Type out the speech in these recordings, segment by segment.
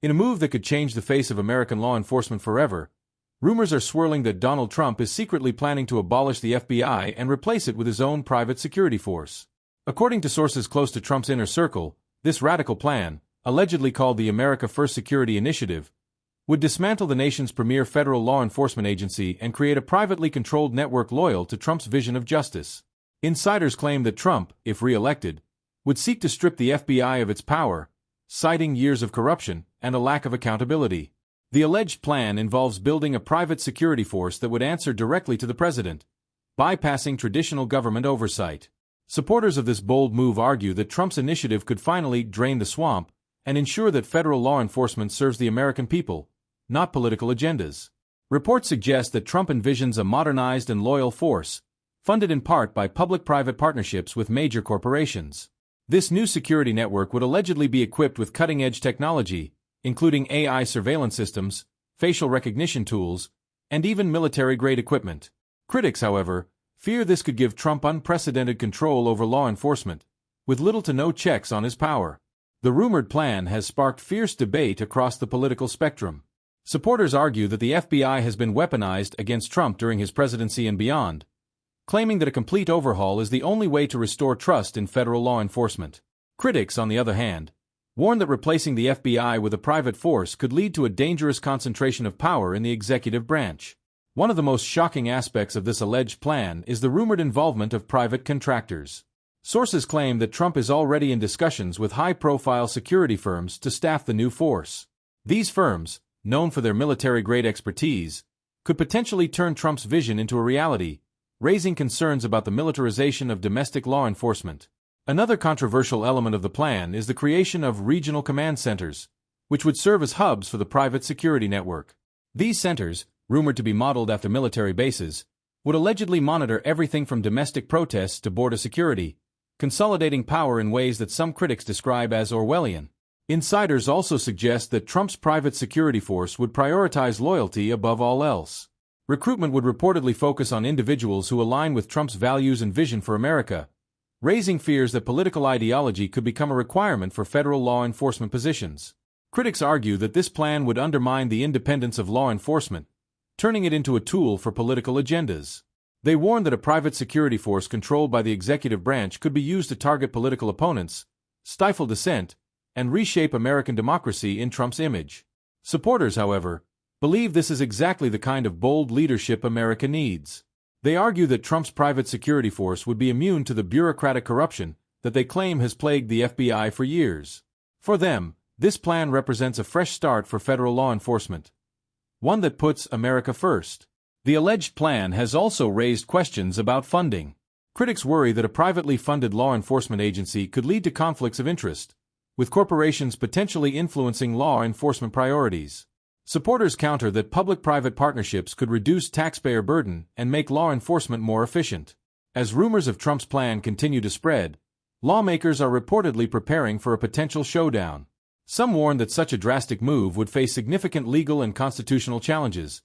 In a move that could change the face of American law enforcement forever, rumors are swirling that Donald Trump is secretly planning to abolish the FBI and replace it with his own private security force. According to sources close to Trump's inner circle, this radical plan, allegedly called the America First Security Initiative, would dismantle the nation's premier federal law enforcement agency and create a privately controlled network loyal to Trump's vision of justice. Insiders claim that Trump, if re-elected, would seek to strip the FBI of its power, citing years of corruption and a lack of accountability. The alleged plan involves building a private security force that would answer directly to the president, bypassing traditional government oversight. Supporters of this bold move argue that Trump's initiative could finally drain the swamp and ensure that federal law enforcement serves the American people, not political agendas. Reports suggest that Trump envisions a modernized and loyal force, funded in part by public-private partnerships with major corporations. This new security network would allegedly be equipped with cutting-edge technology, including AI surveillance systems, facial recognition tools, and even military-grade equipment. Critics, however, fear this could give Trump unprecedented control over law enforcement, with little to no checks on his power. The rumored plan has sparked fierce debate across the political spectrum. Supporters argue that the FBI has been weaponized against Trump during his presidency and beyond, claiming that a complete overhaul is the only way to restore trust in federal law enforcement. Critics, on the other hand, warn that replacing the FBI with a private force could lead to a dangerous concentration of power in the executive branch. One of the most shocking aspects of this alleged plan is the rumored involvement of private contractors. Sources claim that Trump is already in discussions with high-profile security firms to staff the new force. These firms, known for their military-grade expertise, could potentially turn Trump's vision into a reality, raising concerns about the militarization of domestic law enforcement. Another controversial element of the plan is the creation of regional command centers, which would serve as hubs for the private security network. These centers, rumored to be modeled after military bases, would allegedly monitor everything from domestic protests to border security, consolidating power in ways that some critics describe as Orwellian. Insiders also suggest that Trump's private security force would prioritize loyalty above all else. Recruitment would reportedly focus on individuals who align with Trump's values and vision for America, raising fears that political ideology could become a requirement for federal law enforcement positions. Critics argue that this plan would undermine the independence of law enforcement, turning it into a tool for political agendas. They warn that a private security force controlled by the executive branch could be used to target political opponents, stifle dissent, and reshape American democracy in Trump's image. Supporters, however, believe this is exactly the kind of bold leadership America needs. They argue that Trump's private security force would be immune to the bureaucratic corruption that they claim has plagued the FBI for years. For them, this plan represents a fresh start for federal law enforcement, one that puts America first. The alleged plan has also raised questions about funding. Critics worry that a privately funded law enforcement agency could lead to conflicts of interest, with corporations potentially influencing law enforcement priorities. Supporters counter that public-private partnerships could reduce taxpayer burden and make law enforcement more efficient. As rumors of Trump's plan continue to spread, lawmakers are reportedly preparing for a potential showdown. Some warn that such a drastic move would face significant legal and constitutional challenges,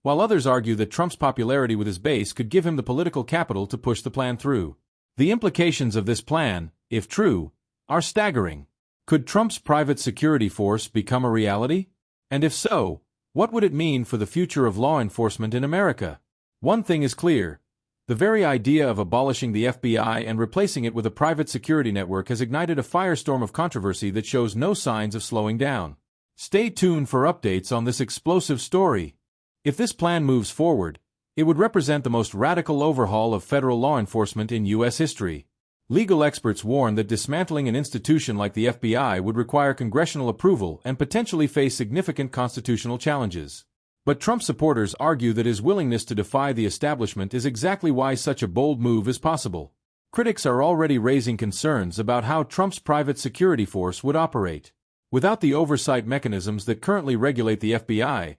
while others argue that Trump's popularity with his base could give him the political capital to push the plan through. The implications of this plan, if true, are staggering. Could Trump's private security force become a reality? And if so, what would it mean for the future of law enforcement in America? One thing is clear. The very idea of abolishing the FBI and replacing it with a private security network has ignited a firestorm of controversy that shows no signs of slowing down. Stay tuned for updates on this explosive story. If this plan moves forward, it would represent the most radical overhaul of federal law enforcement in U.S. history. Legal experts warn that dismantling an institution like the FBI would require congressional approval and potentially face significant constitutional challenges. But Trump supporters argue that his willingness to defy the establishment is exactly why such a bold move is possible. Critics are already raising concerns about how Trump's private security force would operate. Without the oversight mechanisms that currently regulate the FBI,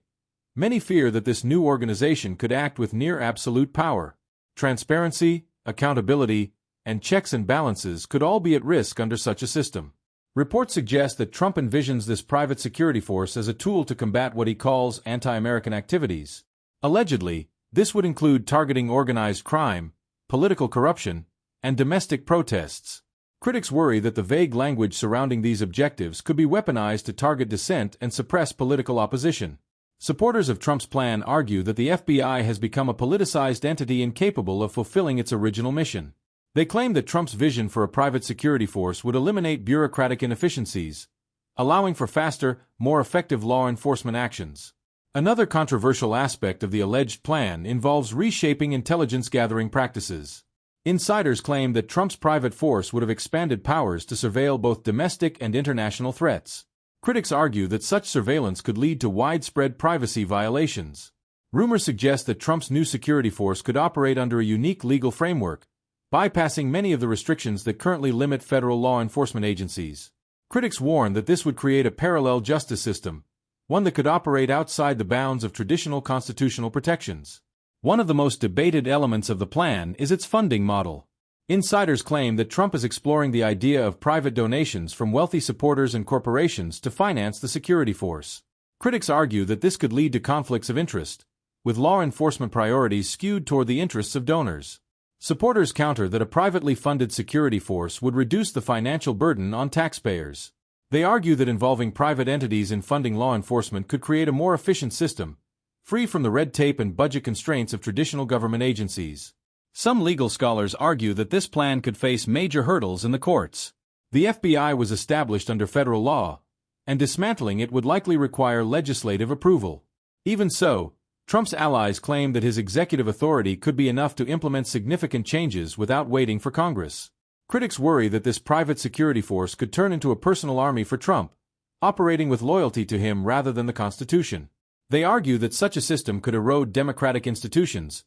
many fear that this new organization could act with near absolute power. Transparency, accountability, and checks and balances could all be at risk under such a system. Reports suggest that Trump envisions this private security force as a tool to combat what he calls anti-American activities. Allegedly, this would include targeting organized crime, political corruption, and domestic protests. Critics worry that the vague language surrounding these objectives could be weaponized to target dissent and suppress political opposition. Supporters of Trump's plan argue that the FBI has become a politicized entity incapable of fulfilling its original mission. They claim that Trump's vision for a private security force would eliminate bureaucratic inefficiencies, allowing for faster, more effective law enforcement actions. Another controversial aspect of the alleged plan involves reshaping intelligence-gathering practices. Insiders claim that Trump's private force would have expanded powers to surveil both domestic and international threats. Critics argue that such surveillance could lead to widespread privacy violations. Rumors suggest that Trump's new security force could operate under a unique legal framework, bypassing many of the restrictions that currently limit federal law enforcement agencies. Critics warn that this would create a parallel justice system, one that could operate outside the bounds of traditional constitutional protections. One of the most debated elements of the plan is its funding model. Insiders claim that Trump is exploring the idea of private donations from wealthy supporters and corporations to finance the security force. Critics argue that this could lead to conflicts of interest, with law enforcement priorities skewed toward the interests of donors. Supporters counter that a privately funded security force would reduce the financial burden on taxpayers. They argue that involving private entities in funding law enforcement could create a more efficient system, free from the red tape and budget constraints of traditional government agencies. Some legal scholars argue that this plan could face major hurdles in the courts. The FBI was established under federal law, and dismantling it would likely require legislative approval. Even so, Trump's allies claim that his executive authority could be enough to implement significant changes without waiting for Congress. Critics worry that this private security force could turn into a personal army for Trump, operating with loyalty to him rather than the Constitution. They argue that such a system could erode democratic institutions,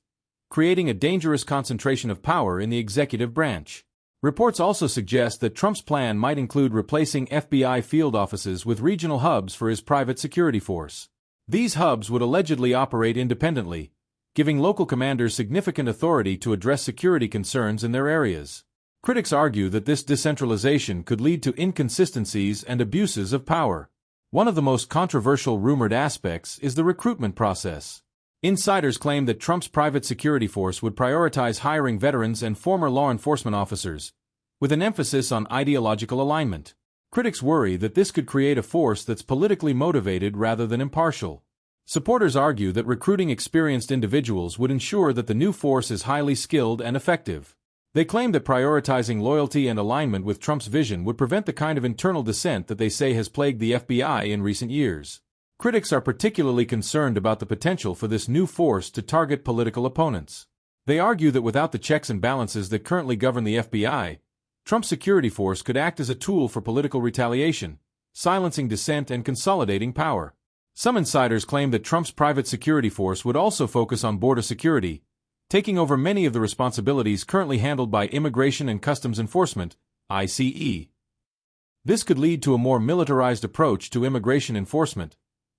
creating a dangerous concentration of power in the executive branch. Reports also suggest that Trump's plan might include replacing FBI field offices with regional hubs for his private security force. These hubs would allegedly operate independently, giving local commanders significant authority to address security concerns in their areas. Critics argue that this decentralization could lead to inconsistencies and abuses of power. One of the most controversial rumored aspects is the recruitment process. Insiders claim that Trump's private security force would prioritize hiring veterans and former law enforcement officers, with an emphasis on ideological alignment. Critics worry that this could create a force that's politically motivated rather than impartial. Supporters argue that recruiting experienced individuals would ensure that the new force is highly skilled and effective. They claim that prioritizing loyalty and alignment with Trump's vision would prevent the kind of internal dissent that they say has plagued the FBI in recent years. Critics are particularly concerned about the potential for this new force to target political opponents. They argue that without the checks and balances that currently govern the FBI, Trump's security force could act as a tool for political retaliation, silencing dissent and consolidating power. Some insiders claim that Trump's private security force would also focus on border security, taking over many of the responsibilities currently handled by Immigration and Customs Enforcement, ICE. This could lead to a more militarized approach to immigration enforcement,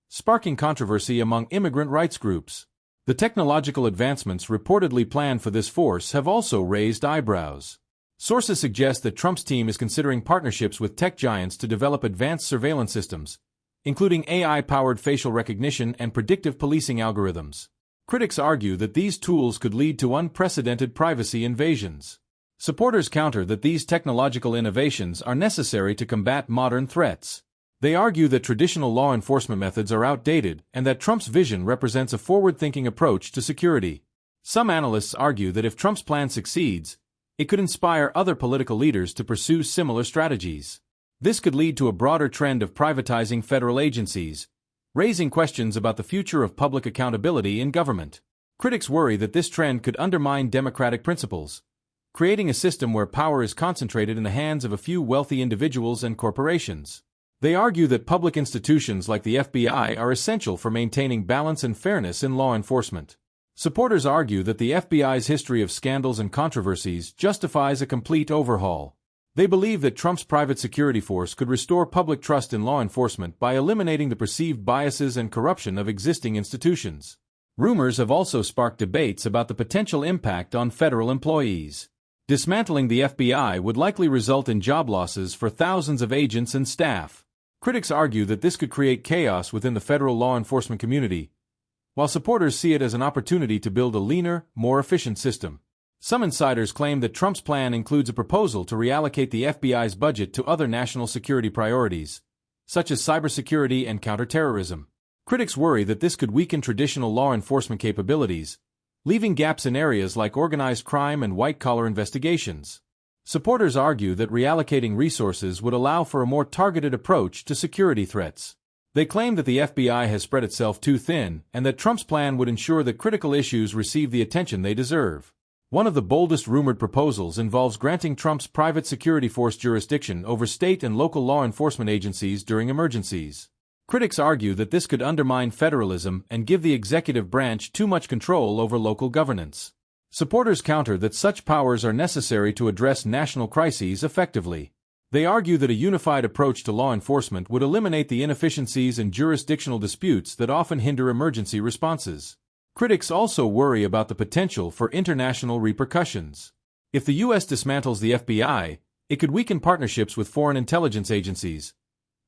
sparking controversy among immigrant rights groups. The technological advancements reportedly planned for this force have also raised eyebrows. Sources suggest that Trump's team is considering partnerships with tech giants to develop advanced surveillance systems, including AI-powered facial recognition and predictive policing algorithms. Critics argue that these tools could lead to unprecedented privacy invasions. Supporters counter that these technological innovations are necessary to combat modern threats. They argue that traditional law enforcement methods are outdated and that Trump's vision represents a forward-thinking approach to security. Some analysts argue that if Trump's plan succeeds, it could inspire other political leaders to pursue similar strategies. This could lead to a broader trend of privatizing federal agencies, raising questions about the future of public accountability in government. Critics worry that this trend could undermine democratic principles, creating a system where power is concentrated in the hands of a few wealthy individuals and corporations. They argue that public institutions like the FBI are essential for maintaining balance and fairness in law enforcement. Supporters argue that the FBI's history of scandals and controversies justifies a complete overhaul. They believe that Trump's private security force could restore public trust in law enforcement by eliminating the perceived biases and corruption of existing institutions. Rumors have also sparked debates about the potential impact on federal employees. Dismantling the FBI would likely result in job losses for thousands of agents and staff. Critics argue that this could create chaos within the federal law enforcement community, while supporters see it as an opportunity to build a leaner, more efficient system. Some insiders claim that Trump's plan includes a proposal to reallocate the FBI's budget to other national security priorities, such as cybersecurity and counterterrorism. Critics worry that this could weaken traditional law enforcement capabilities, leaving gaps in areas like organized crime and white-collar investigations. Supporters argue that reallocating resources would allow for a more targeted approach to security threats. They claim that the FBI has spread itself too thin and that Trump's plan would ensure that critical issues receive the attention they deserve. One of the boldest rumored proposals involves granting Trump's private security force jurisdiction over state and local law enforcement agencies during emergencies. Critics argue that this could undermine federalism and give the executive branch too much control over local governance. Supporters counter that such powers are necessary to address national crises effectively. They argue that a unified approach to law enforcement would eliminate the inefficiencies and jurisdictional disputes that often hinder emergency responses. Critics also worry about the potential for international repercussions. If the U.S. dismantles the FBI, it could weaken partnerships with foreign intelligence agencies,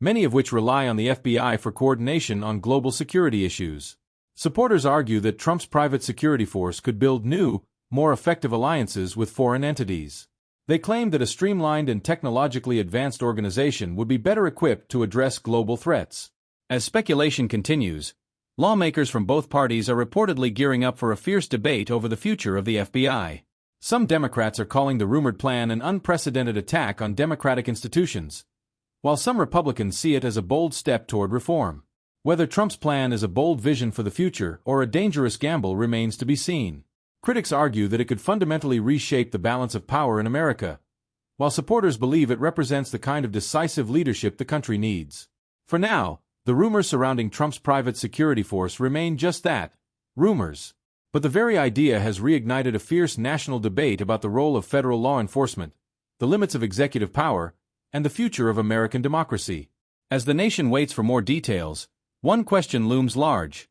many of which rely on the FBI for coordination on global security issues. Supporters argue that Trump's private security force could build new, more effective alliances with foreign entities. They claim that a streamlined and technologically advanced organization would be better equipped to address global threats. As speculation continues, lawmakers from both parties are reportedly gearing up for a fierce debate over the future of the FBI. Some Democrats are calling the rumored plan an unprecedented attack on democratic institutions, while some Republicans see it as a bold step toward reform. Whether Trump's plan is a bold vision for the future or a dangerous gamble remains to be seen. Critics argue that it could fundamentally reshape the balance of power in America, while supporters believe it represents the kind of decisive leadership the country needs. For now, the rumors surrounding Trump's private security force remain just that, rumors. But the very idea has reignited a fierce national debate about the role of federal law enforcement, the limits of executive power, and the future of American democracy. As the nation waits for more details, one question looms large.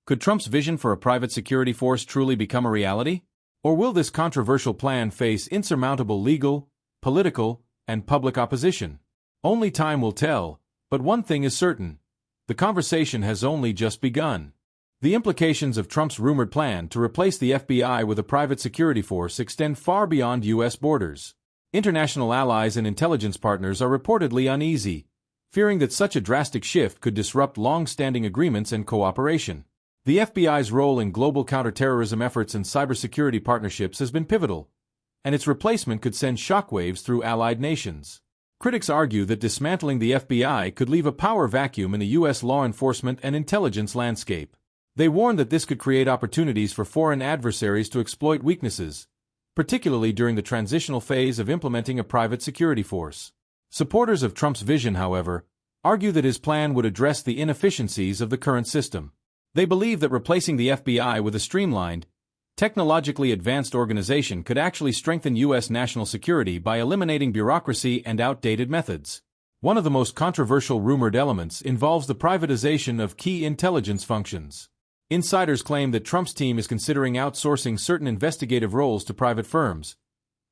Could Trump's vision for a private security force truly become a reality? Or will this controversial plan face insurmountable legal, political, and public opposition? Only time will tell, but one thing is certain. The conversation has only just begun. The implications of Trump's rumored plan to replace the FBI with a private security force extend far beyond U.S. borders. International allies and intelligence partners are reportedly uneasy, fearing that such a drastic shift could disrupt long-standing agreements and cooperation. The FBI's role in global counterterrorism efforts and cybersecurity partnerships has been pivotal, and its replacement could send shockwaves through allied nations. Critics argue that dismantling the FBI could leave a power vacuum in the U.S. law enforcement and intelligence landscape. They warn that this could create opportunities for foreign adversaries to exploit weaknesses, particularly during the transitional phase of implementing a private security force. Supporters of Trump's vision, however, argue that his plan would address the inefficiencies of the current system. They believe that replacing the FBI with a streamlined, technologically advanced organization could actually strengthen U.S. national security by eliminating bureaucracy and outdated methods. One of the most controversial rumored elements involves the privatization of key intelligence functions. Insiders claim that Trump's team is considering outsourcing certain investigative roles to private firms,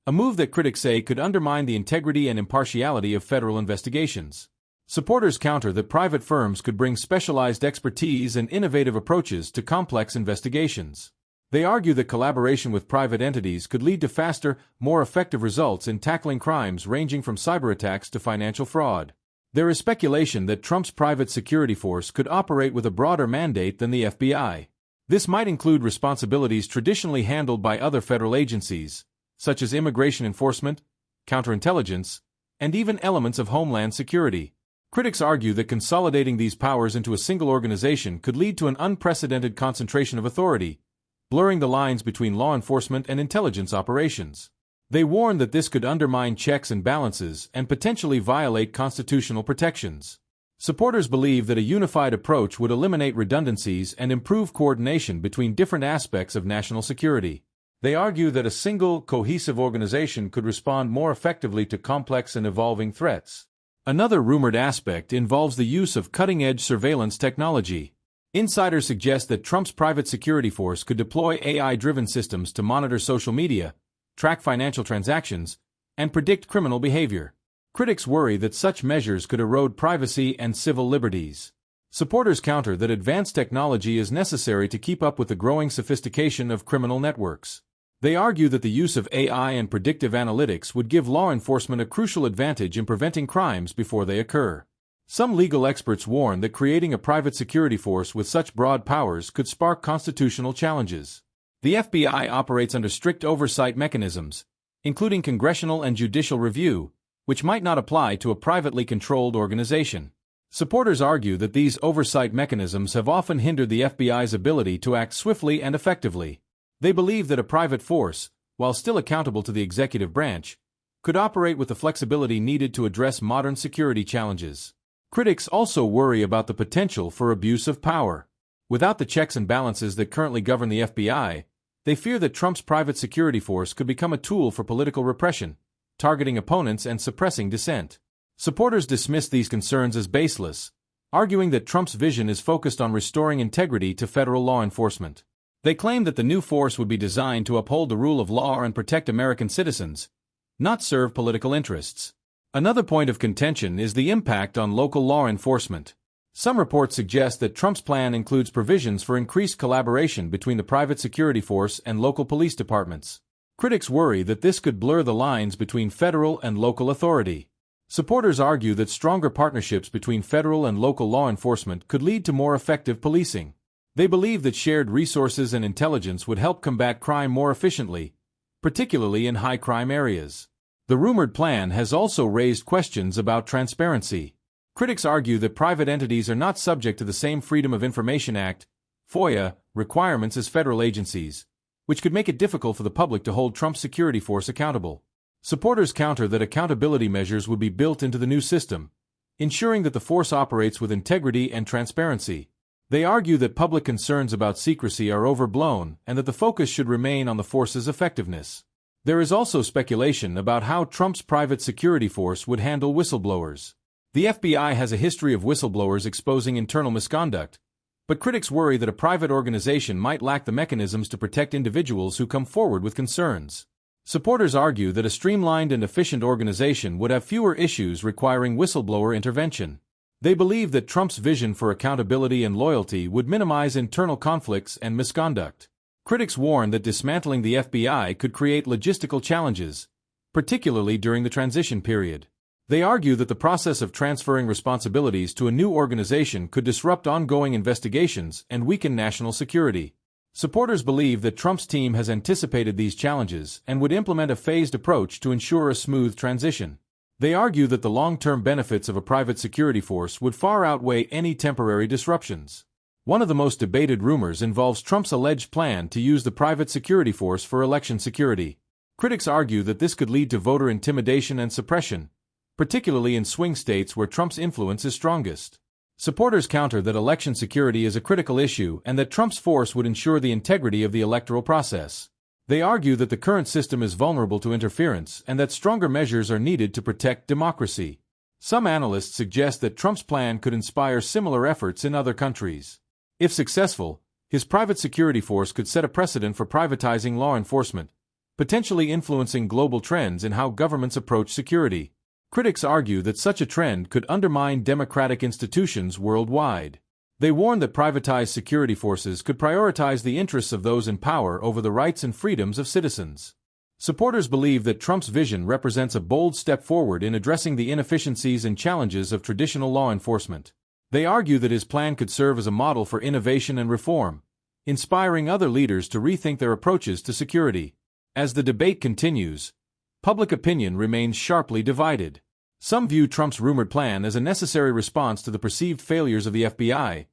a move that critics say could undermine the integrity and impartiality of federal investigations. Supporters counter that private firms could bring specialized expertise and innovative approaches to complex investigations. They argue that collaboration with private entities could lead to faster, more effective results in tackling crimes ranging from cyberattacks to financial fraud. There is speculation that Trump's private security force could operate with a broader mandate than the FBI. This might include responsibilities traditionally handled by other federal agencies, such as immigration enforcement, counterintelligence, and even elements of homeland security. Critics argue that consolidating these powers into a single organization could lead to an unprecedented concentration of authority, blurring the lines between law enforcement and intelligence operations. They warn that this could undermine checks and balances and potentially violate constitutional protections. Supporters believe that a unified approach would eliminate redundancies and improve coordination between different aspects of national security. They argue that a single, cohesive organization could respond more effectively to complex and evolving threats. Another rumored aspect involves the use of cutting-edge surveillance technology. Insiders suggest that Trump's private security force could deploy AI-driven systems to monitor social media, track financial transactions, and predict criminal behavior. Critics worry that such measures could erode privacy and civil liberties. Supporters counter that advanced technology is necessary to keep up with the growing sophistication of criminal networks. They argue that the use of AI and predictive analytics would give law enforcement a crucial advantage in preventing crimes before they occur. Some legal experts warn that creating a private security force with such broad powers could spark constitutional challenges. The FBI operates under strict oversight mechanisms, including congressional and judicial review, which might not apply to a privately controlled organization. Supporters argue that these oversight mechanisms have often hindered the FBI's ability to act swiftly and effectively. They believe that a private force, while still accountable to the executive branch, could operate with the flexibility needed to address modern security challenges. Critics also worry about the potential for abuse of power. Without the checks and balances that currently govern the FBI, they fear that Trump's private security force could become a tool for political repression, targeting opponents and suppressing dissent. Supporters dismiss these concerns as baseless, arguing that Trump's vision is focused on restoring integrity to federal law enforcement. They claim that the new force would be designed to uphold the rule of law and protect American citizens, not serve political interests. Another point of contention is the impact on local law enforcement. Some reports suggest that Trump's plan includes provisions for increased collaboration between the private security force and local police departments. Critics worry that this could blur the lines between federal and local authority. Supporters argue that stronger partnerships between federal and local law enforcement could lead to more effective policing. They believe that shared resources and intelligence would help combat crime more efficiently, particularly in high-crime areas. The rumored plan has also raised questions about transparency. Critics argue that private entities are not subject to the same Freedom of Information Act, FOIA, requirements as federal agencies, which could make it difficult for the public to hold Trump's security force accountable. Supporters counter that accountability measures would be built into the new system, ensuring that the force operates with integrity and transparency. They argue that public concerns about secrecy are overblown and that the focus should remain on the force's effectiveness. There is also speculation about how Trump's private security force would handle whistleblowers. The FBI has a history of whistleblowers exposing internal misconduct, but critics worry that a private organization might lack the mechanisms to protect individuals who come forward with concerns. Supporters argue that a streamlined and efficient organization would have fewer issues requiring whistleblower intervention. They believe that Trump's vision for accountability and loyalty would minimize internal conflicts and misconduct. Critics warn that dismantling the FBI could create logistical challenges, particularly during the transition period. They argue that the process of transferring responsibilities to a new organization could disrupt ongoing investigations and weaken national security. Supporters believe that Trump's team has anticipated these challenges and would implement a phased approach to ensure a smooth transition. They argue that the long-term benefits of a private security force would far outweigh any temporary disruptions. One of the most debated rumors involves Trump's alleged plan to use the private security force for election security. Critics argue that this could lead to voter intimidation and suppression, particularly in swing states where Trump's influence is strongest. Supporters counter that election security is a critical issue and that Trump's force would ensure the integrity of the electoral process. They argue that the current system is vulnerable to interference and that stronger measures are needed to protect democracy. Some analysts suggest that Trump's plan could inspire similar efforts in other countries. If successful, his private security force could set a precedent for privatizing law enforcement, potentially influencing global trends in how governments approach security. Critics argue that such a trend could undermine democratic institutions worldwide. They warn that privatized security forces could prioritize the interests of those in power over the rights and freedoms of citizens. Supporters believe that Trump's vision represents a bold step forward in addressing the inefficiencies and challenges of traditional law enforcement. They argue that his plan could serve as a model for innovation and reform, inspiring other leaders to rethink their approaches to security. As the debate continues, public opinion remains sharply divided. Some view Trump's rumored plan as a necessary response to the perceived failures of the FBI,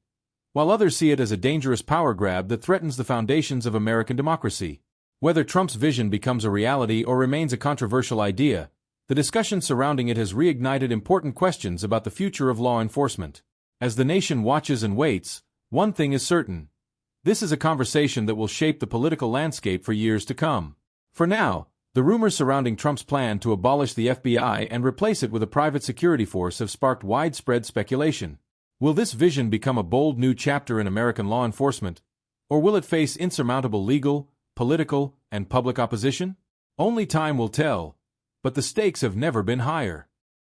while others see it as a dangerous power grab that threatens the foundations of American democracy. Whether Trump's vision becomes a reality or remains a controversial idea, the discussion surrounding it has reignited important questions about the future of law enforcement. As the nation watches and waits, one thing is certain: this is a conversation that will shape the political landscape for years to come. For now, the rumors surrounding Trump's plan to abolish the FBI and replace it with a private security force have sparked widespread speculation. Will this vision become a bold new chapter in American law enforcement, or will it face insurmountable legal, political, and public opposition? Only time will tell, but the stakes have never been higher.